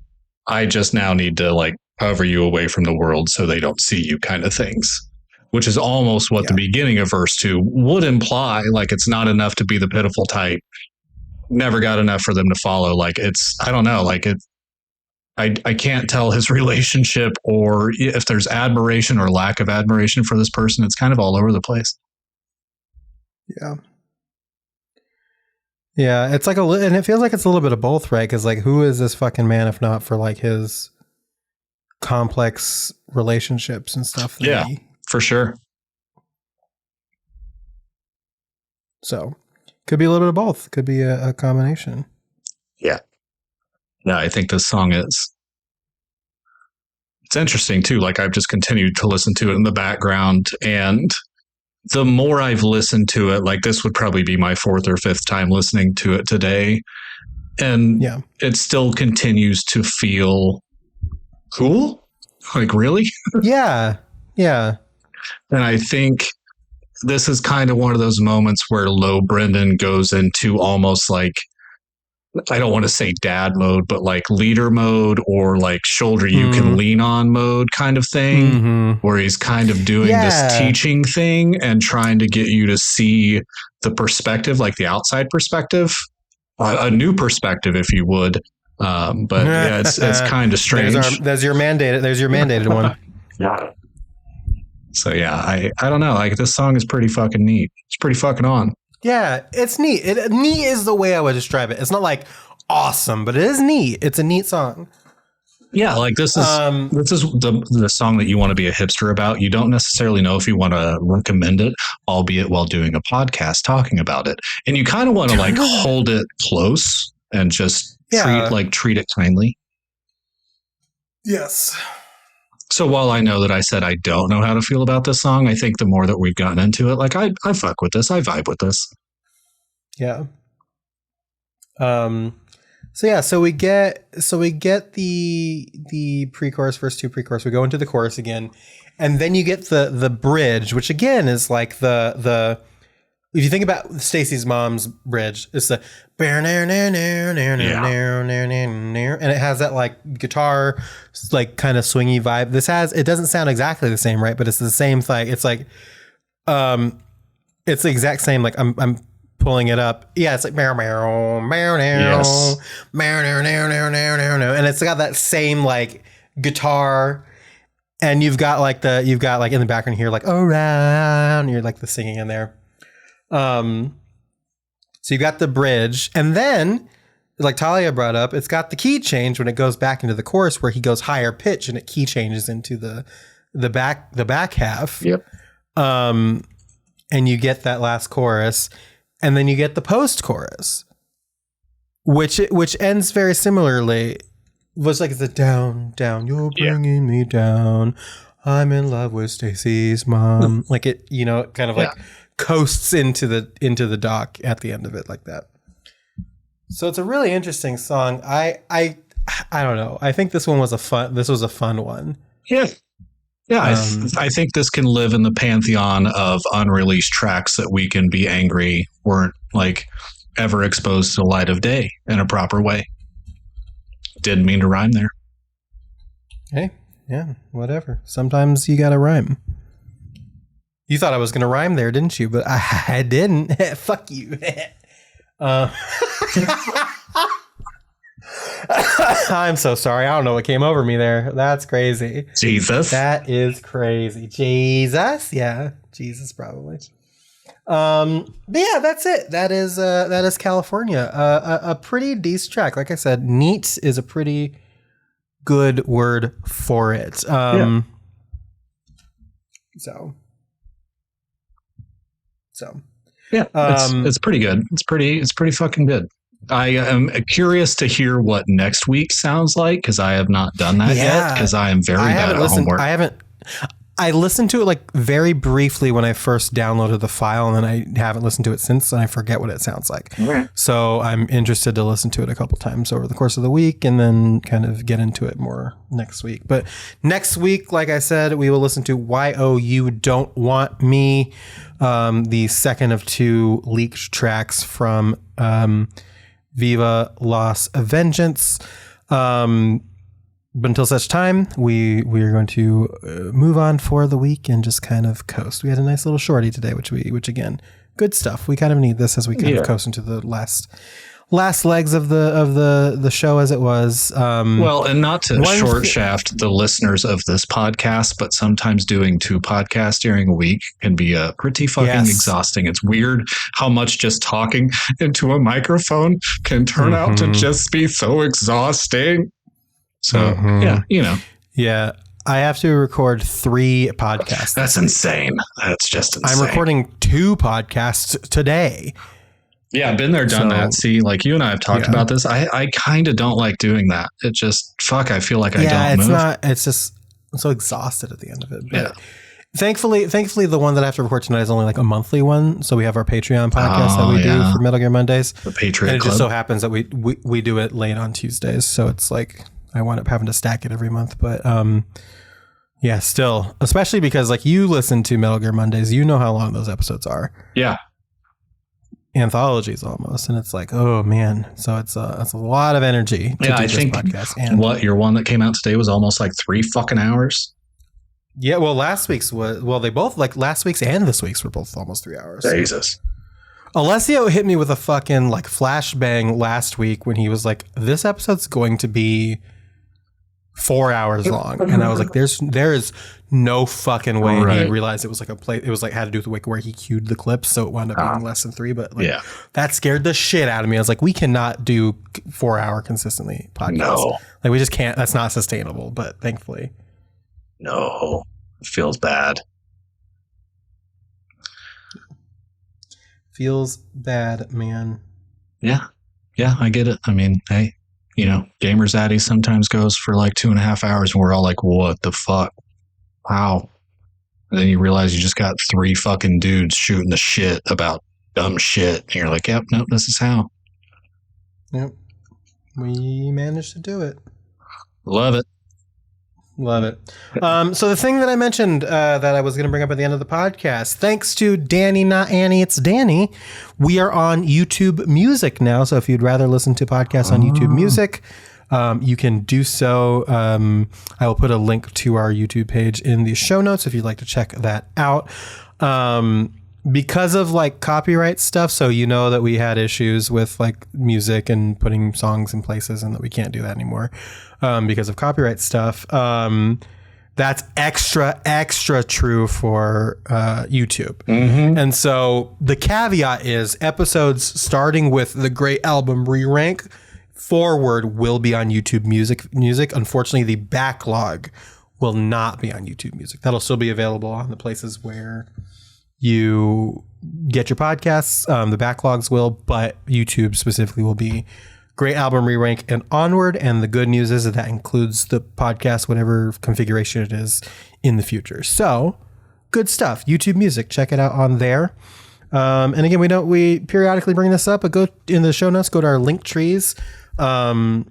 I just now need to like cover you away from the world so they don't see you kind of things. Which is almost what the beginning of verse 2 would imply. Like it's not enough to be the pitiful type. Never got enough for them to follow. Like it's, I don't know, like it. I can't tell his relationship or if there's admiration or lack of admiration for this person. It's kind of all over the place. Yeah. Yeah. It's like and it feels like it's a little bit of both, right? Because like, who is this fucking man if not for like his complex relationships and stuff? Yeah, for sure. So could be a little bit of both. Could be a combination. Yeah. No, I think this song is. It's interesting too. Like I've just continued to listen to it in the background, and the more I've listened to it, like this would probably be my 4th or 5th time listening to it today, and it still continues to feel cool. Like really? Yeah. Yeah. And I think this is kind of one of those moments where Low Brendan goes into almost like, I don't want to say dad mode, but like leader mode or like shoulder you can lean on mode kind of thing, where he's kind of doing this teaching thing and trying to get you to see the perspective, like the outside perspective, a new perspective, if you would. But yeah, it's kind of strange. There's your mandated one. Yeah. So yeah, I don't know. Like this song is pretty fucking neat. It's pretty fucking on. Yeah, it's neat. Neat is the way I would describe it. It's not like awesome, but it is neat. It's a neat song. Yeah, like this is the song that you want to be a hipster about. You don't necessarily know if you want to recommend it, albeit while doing a podcast talking about it. And you kind of want to like hold it close and just treat it kindly. Yes. So while I know that I said I don't know how to feel about this song, I think the more that we've gotten into it, like I fuck with this, I vibe with this. Yeah. So we get the pre-chorus, verse 2 pre-chorus. We go into the chorus again, and then you get the bridge, which again is like the if you think about Stacy's mom's bridge, it's the and it has that like guitar, like kind of swingy vibe. It doesn't sound exactly the same, right? But it's the same thing. It's like, it's the exact same. Like I'm pulling it up. Yeah, it's like meow meow meow meow meow meow meow meow, and it's got that same like guitar. And you've got like in the background here, like around. You're like the singing in there. So you got the bridge, and then like Talia brought up, it's got the key change when it goes back into the chorus where he goes higher pitch and it key changes into the back half. Yep. And you get that last chorus, and then you get the post chorus, which ends very similarly. Was like the down, you're bringing me down. I'm in love with Stacy's mom. Like it, kind of like coasts into the dock at the end of it like that. So it's a really interesting song. I don't know. I think this was a fun one. Yeah. Yeah, I think this can live in the pantheon of unreleased tracks that we can be angry weren't like ever exposed to the light of day in a proper way. Didn't mean to rhyme there. Hey, yeah, whatever. Sometimes you gotta rhyme. You thought I was gonna rhyme there, didn't you? But I didn't. Fuck you. I'm so sorry. I don't know what came over me there. That's crazy. Jesus. That is crazy. Jesus? Yeah. Jesus, probably. But yeah, that's it. That is California. A pretty decent track. Like I said, neat is a pretty good word for it. So yeah, it's pretty good. It's pretty fucking good. I am curious to hear what next week sounds like because I have not done that yet because I am very bad at homework. I listened to it like very briefly when I first downloaded the file, and then I haven't listened to it since, and I forget what it sounds like. Okay. So I'm interested to listen to it a couple times over the course of the week and then kind of get into it more next week. But next week, like I said, we will listen to YO You Don't Want Me, the second of 2 leaked tracks from Viva Las Vengeance. But until such time, we are going to move on for the week and just kind of coast. We had a nice little shorty today, which again, good stuff. We kind of need this as we kind of coast into the last legs of the show as it was. Well, and not to short shaft the listeners of this podcast, but sometimes doing 2 podcasts during a week can be pretty fucking exhausting. It's weird how much just talking into a microphone can turn out to just be so exhausting. So, Yeah, I have to record 3 podcasts. That's insane. That's just insane. I'm recording 2 podcasts today. Yeah, I've been there, done that. See, like you and I have talked about this. I kind of don't like doing that. It just, I feel like I don't move. It's just, I'm so exhausted at the end of it. But thankfully, the one that I have to record tonight is only like a monthly one. So we have our Patreon podcast that we do for Metal Gear Mondays. The Patreon And it Club. just so happens that we do it late on Tuesdays. So it's like, I wind up having to stack it every month, but yeah, still, especially because like you listen to Metal Gear Mondays, you know how long those episodes are. Yeah, anthologies almost, and it's like, oh man, so it's a lot of energy. To do I think podcast. And your one that came out today was almost like 3 fucking hours. Yeah, well, last week's they both like last week's and this week's were both almost 3 hours. Jesus. Alessio hit me with a fucking like flashbang last week when he was like, "This episode's going to be 4 hours long," and I was like, there is no fucking way. And he realized it was like it was like had to do with the way where he queued the clips, so it wound up being less than 3. But like, that scared the shit out of me. I was like, we cannot do 4 hour consistently podcasts. No, like we just can't. That's not sustainable. But thankfully, no, it feels bad. Feels bad, man. Yeah, I get it. I mean, hey. Gamers Addy sometimes goes for like 2.5 hours and we're all like, what the fuck? Wow. And then you realize you just got 3 fucking dudes shooting the shit about dumb shit. And you're like, yep, nope, this is how. Yep. We managed to do it. Love it. Love it. So the thing that I mentioned that I was going to bring up at the end of the podcast, thanks to Danny, not Annie, it's Danny, we are on YouTube Music now. So if you'd rather listen to podcasts on YouTube Music, you can do so. I will put a link to our YouTube page in the show notes if you'd like to check that out. Because of like copyright stuff, so you know that we had issues with like music and putting songs in places, and that we can't do that anymore because of copyright stuff. That's extra true for YouTube. And so the caveat is episodes starting with the great album Re-Rank forward will be on YouTube Music. Unfortunately, the backlog will not be on YouTube Music. That'll still be available on the places where you get your podcasts. The backlogs will, but YouTube specifically will be great album Re-Rank and onward. And the good news is that includes the podcast, whatever configuration it is in the future. So good stuff. YouTube Music, check it out on there. And again, we periodically bring this up, but go in the show notes, go to our link trees, and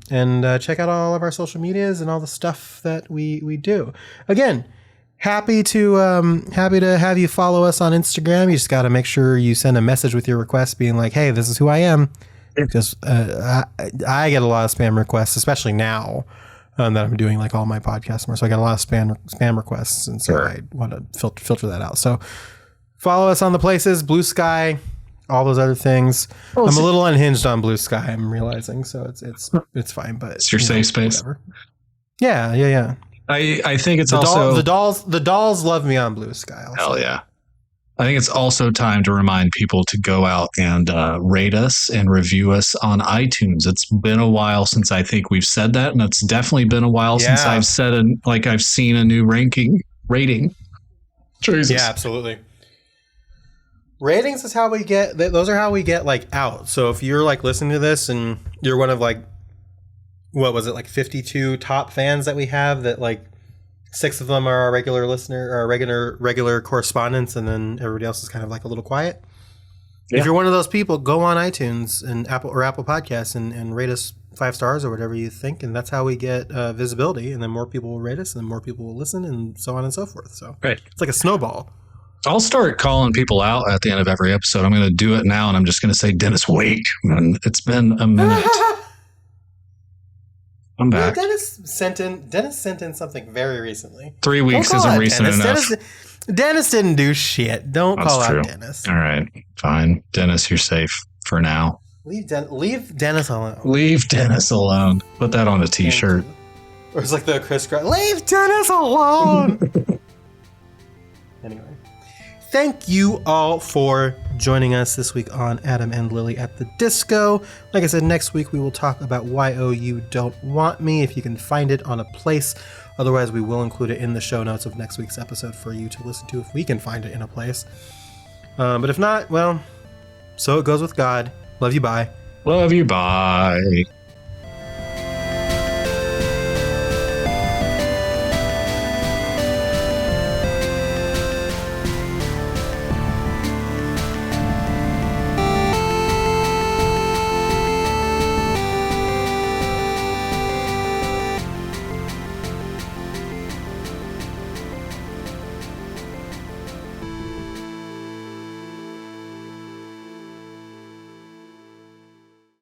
check out all of our social medias and all the stuff that we do. Again, happy to have you follow us on Instagram. You just got to make sure you send a message with your request being like, hey, this is who I am. Because I get a lot of spam requests, especially now that I'm doing like all my podcasts more. So I got a lot of spam requests. And so I want to filter that out. So follow us on the places, Blue Sky, all those other things. Well, I'm a little unhinged on Blue Sky, I'm realizing, so it's fine, but it's your safe space. Whatever. Yeah. I think it's the dolls love me on Blue Sky. Hell yeah. I think it's also time to remind people to go out and rate us and review us on iTunes. It's been a while since I think we've said that, and it's definitely been a while since I've said I've seen a new rating. Jesus. Yeah, absolutely. Ratings is how we get. Those are how we get like out. So if you're like listening to this and you're one of like, what was it, like 52 top fans that we have, that like 6 of them are our regular listener or regular correspondents, and then everybody else is kind of like a little quiet. Yeah. If you're one of those people, go on iTunes and Apple Podcasts and rate us 5 stars or whatever you think, and that's how we get visibility. And then more people will rate us, and then more people will listen, and so on and so forth. So It's like a snowball. I'll start calling people out at the end of every episode. I'm going to do it now, and I'm just going to say, Dennis, wait. And it's been a minute. I'm back. Yeah, Dennis sent in something very recently. 3 weeks isn't recent enough. Dennis didn't do shit. Don't call out Dennis. All right, fine. Dennis, you're safe for now. Leave Dennis alone. Leave Dennis alone. Put that on a t-shirt. Or it's like the Chris Cross. Leave Dennis alone. Anyway. Thank you all for joining us this week on Adam and Lilli at the Disco. Like I said, next week we will talk about Why Oh You Don't Want Me, if you can find it on a place. Otherwise, we will include it in the show notes of next week's episode for you to listen to if we can find it in a place. But if not, well, so it goes with God. Love you, bye. Love you, bye.